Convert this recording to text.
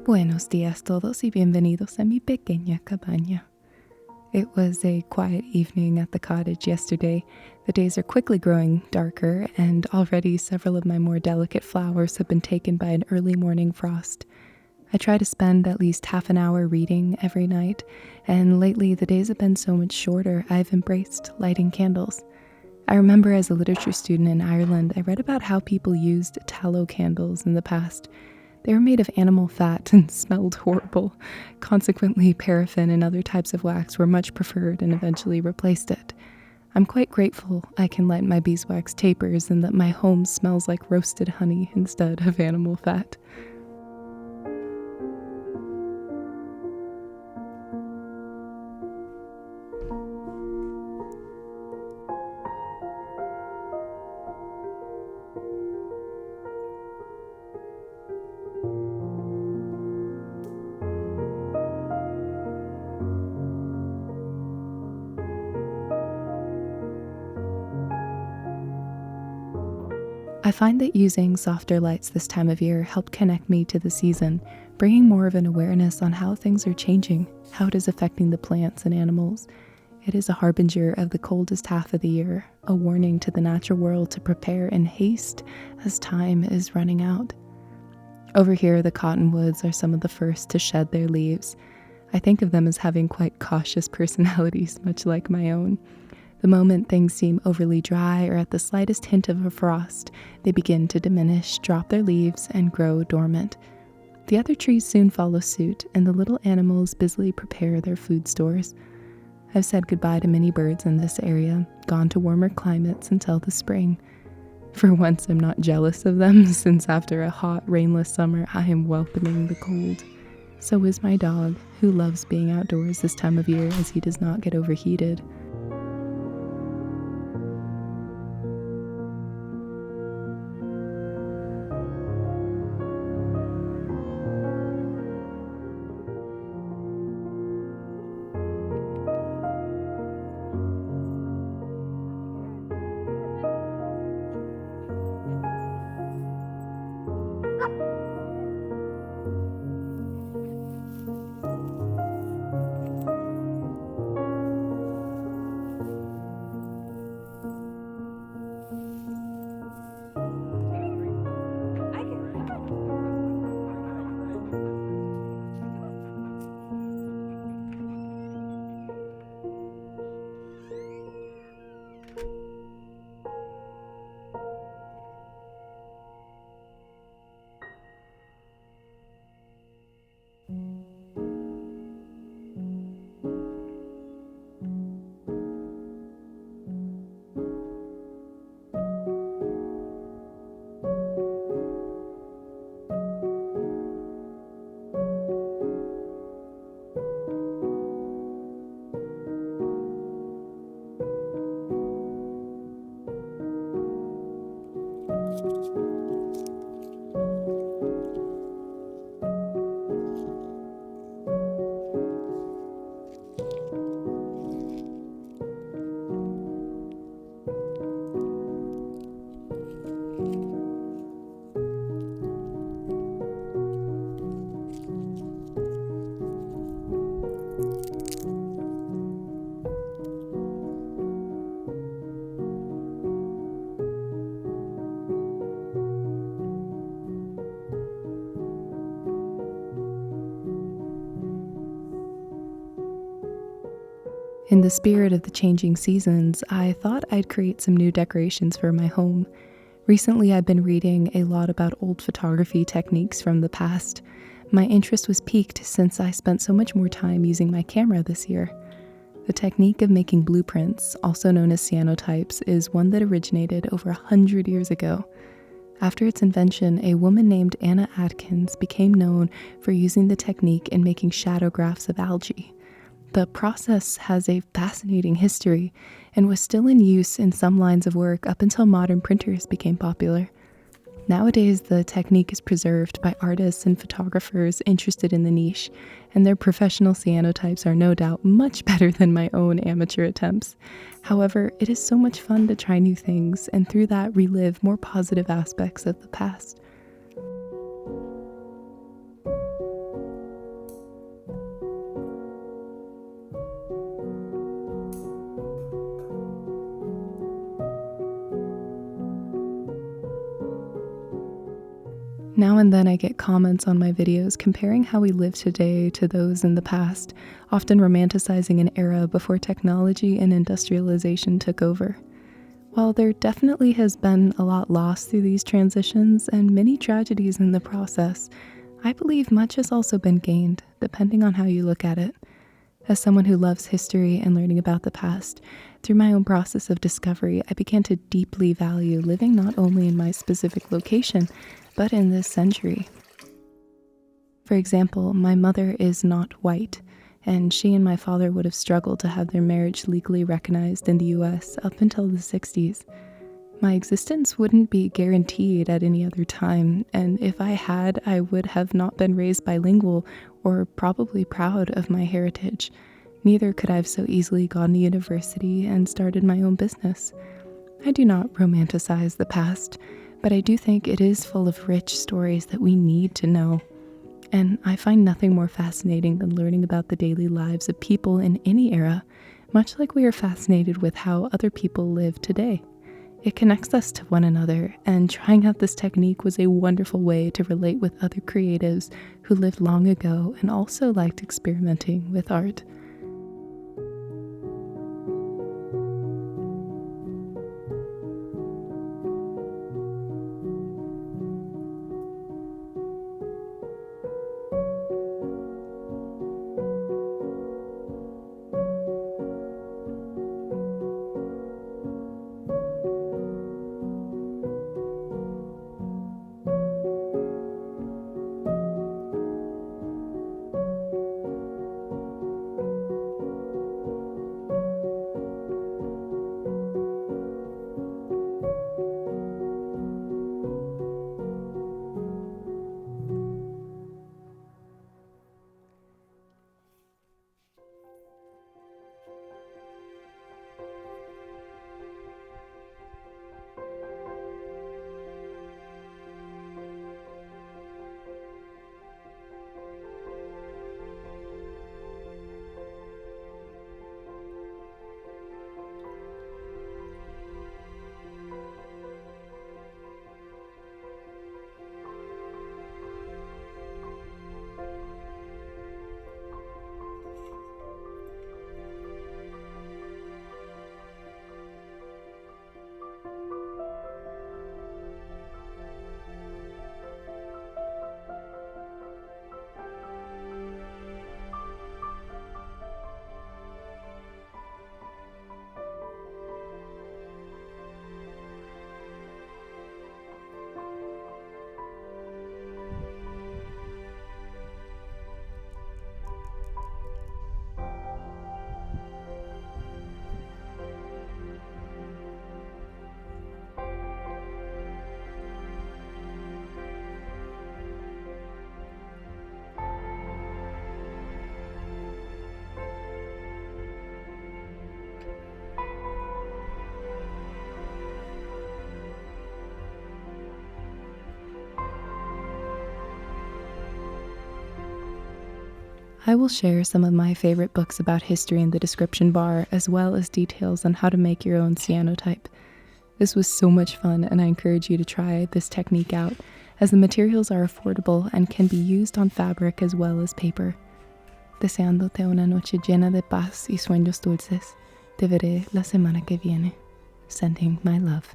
Buenos días todos y bienvenidos a mi pequeña cabaña. It was a quiet evening at the cottage yesterday. The days are quickly growing darker, and already several of my more delicate flowers have been taken by an early morning frost. I try to spend at least half an hour reading every night, and lately the days have been so much shorter I've embraced lighting candles. I remember as a literature student in Ireland, I read about how people used tallow candles in the past. They were made of animal fat and smelled horrible. Consequently, paraffin and other types of wax were much preferred and eventually replaced it. I'm quite grateful I can light my beeswax tapers and that my home smells like roasted honey instead of animal fat. I find that using softer lights this time of year help connect me to the season, bringing more of an awareness on how things are changing, how it is affecting the plants and animals. It is a harbinger of the coldest half of the year, a warning to the natural world to prepare in haste as time is running out. Over here, the cottonwoods are some of the first to shed their leaves. I think of them as having quite cautious personalities, much like my own. The moment things seem overly dry or at the slightest hint of a frost, they begin to diminish, drop their leaves, and grow dormant. The other trees soon follow suit, and the little animals busily prepare their food stores. I've said goodbye to many birds in this area, gone to warmer climates until the spring. For once, I'm not jealous of them, since after a hot, rainless summer, I am welcoming the cold. So is my dog, who loves being outdoors this time of year as he does not get overheated. In the spirit of the changing seasons, I thought I'd create some new decorations for my home. Recently, I've been reading a lot about old photography techniques from the past. My interest was piqued since I spent so much more time using my camera this year. The technique of making blueprints, also known as cyanotypes, is one that originated over 100 years ago. After its invention, a woman named Anna Atkins became known for using the technique in making shadowgraphs of algae. The process has a fascinating history and was still in use in some lines of work up until modern printers became popular. Nowadays, the technique is preserved by artists and photographers interested in the niche, and their professional cyanotypes are no doubt much better than my own amateur attempts. However, it is so much fun to try new things and through that relive more positive aspects of the past. Now and then I get comments on my videos comparing how we live today to those in the past, often romanticizing an era before technology and industrialization took over. While there definitely has been a lot lost through these transitions and many tragedies in the process, I believe much has also been gained, depending on how you look at it. As someone who loves history and learning about the past, through my own process of discovery, I began to deeply value living not only in my specific location, but in this century. For example, my mother is not white, and she and my father would have struggled to have their marriage legally recognized in the US up until the 60s. My existence wouldn't be guaranteed at any other time, and if I had, I would have not been raised bilingual or probably proud of my heritage. Neither could I have so easily gone to university and started my own business. I do not romanticize the past, but I do think it is full of rich stories that we need to know. And I find nothing more fascinating than learning about the daily lives of people in any era, much like we are fascinated with how other people live today. It connects us to one another, and trying out this technique was a wonderful way to relate with other creatives who lived long ago and also liked experimenting with art. I will share some of my favorite books about history in the description bar, as well as details on how to make your own cyanotype. This was so much fun, and I encourage you to try this technique out, as the materials are affordable and can be used on fabric as well as paper. Deseándote una noche llena de paz y sueños dulces. Te veré la semana que viene. Sending my love.